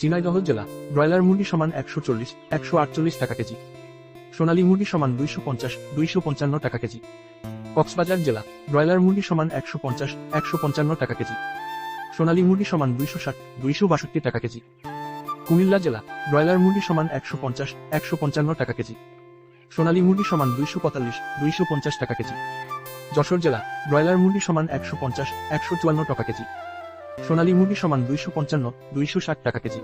ঝিনাইদহ জেলা ব্রয়লার মুরগি সমান 140, 148 টাকা কেজি। সোনালী মুরগি সমান 250, 255 টাকা কেজি। কক্সবাজার জেলা ব্রয়লার মুরগি সমান 150, 155 টাকা কেজি। সোনালী মুরগি সমান 260, 262 টাকা কেজি। কুমিল্লা জেলা ব্রয়লার মুরগি সমান 150, 155 টাকা কেজি। সোনালী মুরগি সমান 245, 250 টাকা কেজি। যশোর জেলা ব্রয়লার মুরগি সমান 150, 154 টাকা কেজি। সোনালী মুরগি সমান 255, 260 টাকা কেজি।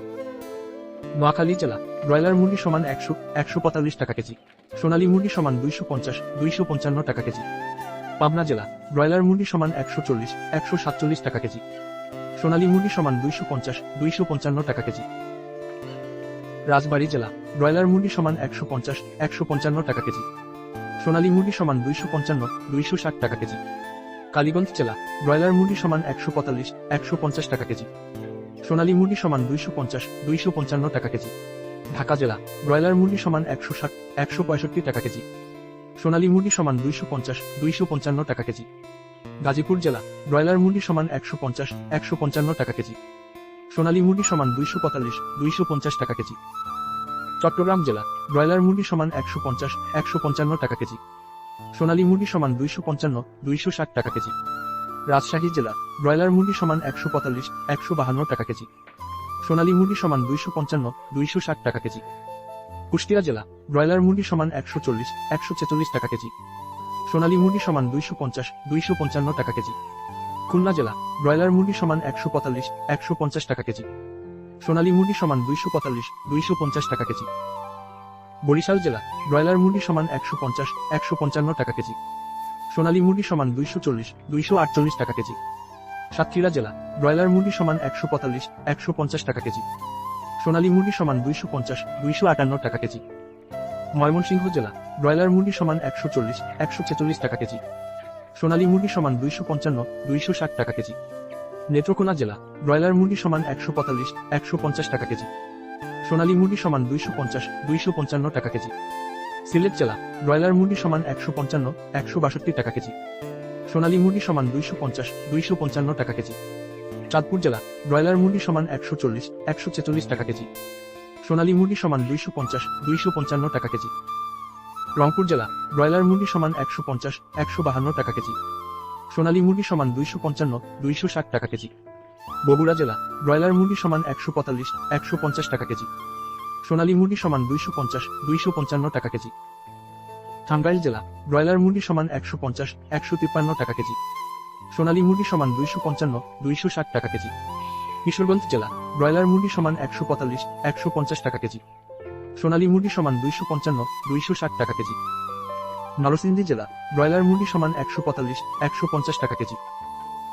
নোয়াখালী জেলা ব্রয়লার মুরগি সমান 100, 145 টাকা কেজি। সোনালী মুরগি সমান 250, 255 টাকা কেজি। পাবনা জেলা ব্রয়লার মুরগি সমান 140, 147 টাকা কেজি। সোনালী মুরগি সমান 250, 255 টাকা কেজি। রাজবাড়ী জেলা ব্রয়লার মুরগি সমান 150, 155 টাকা কেজি। সোনালী মুরগি সমান 255, 260 টাকা কেজি। কালীগঞ্জ জেলা ব্রয়লার মুরগি সমান 145, 150 টাকা কেজি। সোনালী মুরগি সমান 250, 255 টাকা কেজি। ঢাকা জেলা ব্রয়লার মুরগি সমান 160, 165 টাকা কেজি। সোনালী মুরগি সমান 250, 255 টাকা কেজি। গাজীপুর জেলা ব্রয়লার মুরগি সমান 150, 155 টাকা কেজি। সোনালী মুরগি সমান 245, 250 টাকা কেজি। চট্টগ্রাম জেলা ব্রয়লার মুরগি সমান 150, 155 টাকা কেজি। সোনালী মুরগি সমান 255, 260 টাকা কেজি। রাজশাহী জেলা ব্রয়লার মুরগি সমান 145, 152 টাকা কেজি। সোনালী মুরগি সমান 255, 260 টাকা কেজি। কুষ্টিয়া জেলা ব্রয়লার মুরগি সমান 140, 146 টাকা কেজি। সোনালী মুরগি সমান 250, 255 টাকা কেজি। খুলনা জেলা ব্রয়লার মুরগি সমান 145, 150 টাকা কেজি। সোনালী মুরগি সমান 245, 250 টাকা কেজি। বরিশাল জেলা ব্রয়লার মুরগি সমান 150, 155 টাকা কেজি। সোনালী মুরগি সমান 240, 248 টাকা কেজি। সাতক্ষীরা জেলা ব্রয়লার মুরগি সমান 145, 150 টাকা কেজি। সোনালী মুরগি সমান 250, 258 টাকা কেজি। ময়মনসিংহ জেলা ব্রয়লার মুরগি সমান 140, 146 টাকা কেজি। সোনালী মুরগি সমান 255, 260 টাকা কেজি। নেত্রকোনা জেলা ব্রয়লার মুরগি সমান 145, 150 টাকা কেজি। সোনালী মুরগি সমান 250, 255 টাকা কেজি। সিলেট জেলা ব্রয়লার মুরগি সমান 155, 162 টাকা কেজি। সোনালী মুরগি সমান 250, 255 টাকা কেজি। চাঁদপুর জেলা ব্রয়লার মুরগি সমান 140, 146 টাকা কেজি। সোনালী মুরগি সমান 250, 255 টাকা কেজি। রংপুর জেলা ব্রয়লার মুরগি সমান 150, 152 টাকা কেজি। সোনালী মুরগি সমান 255, 260 টাকা কেজি। বগুড়া জেলা ব্রয়লার মুরগি সমান 145, 150 টাকা কেজি। সোনালী মুরগি সমান 250, 255 টাকা কেজি। টাঙ্গাইল জেলা ব্রয়লার মুরগি সমান 150, 153 টাকা কেজি। সোনালী মুরগি সমান 255, 260 টাকা কেজি। কিশোরগঞ্জ জেলা ব্রয়লার মুরগি সমান 145, 150 টাকা কেজি। সোনালী মুরগি সমান 255, 260 টাকা কেজি। নরসিংদী জেলা ব্রয়লার মুরগি সমান 145, 150 টাকা কেজি।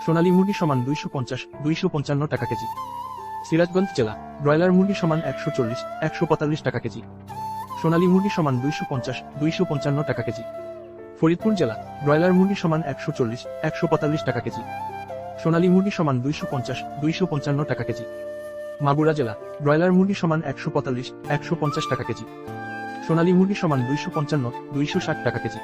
সোনালী মুরগি সমান 250, 255 টাকা কেজি। সিরাজগঞ্জ জেলা ব্রয়লার মুরগি সমান 140, 145 টাকা কেজি। সোনালী মুরগি সমান 250, 255 টাকা কেজি। ফরিদপুর জেলা ব্রয়লার মুরগি সমান 140, 145 টাকা কেজি। সোনালী মুরগি সমান 250, 255 টাকা কেজি। মাগুরা জেলা ব্রয়লার মুরগি সমান 145, 150 টাকা কেজি। সোনালী মুরগি সমান 255, 260 টাকা কেজি।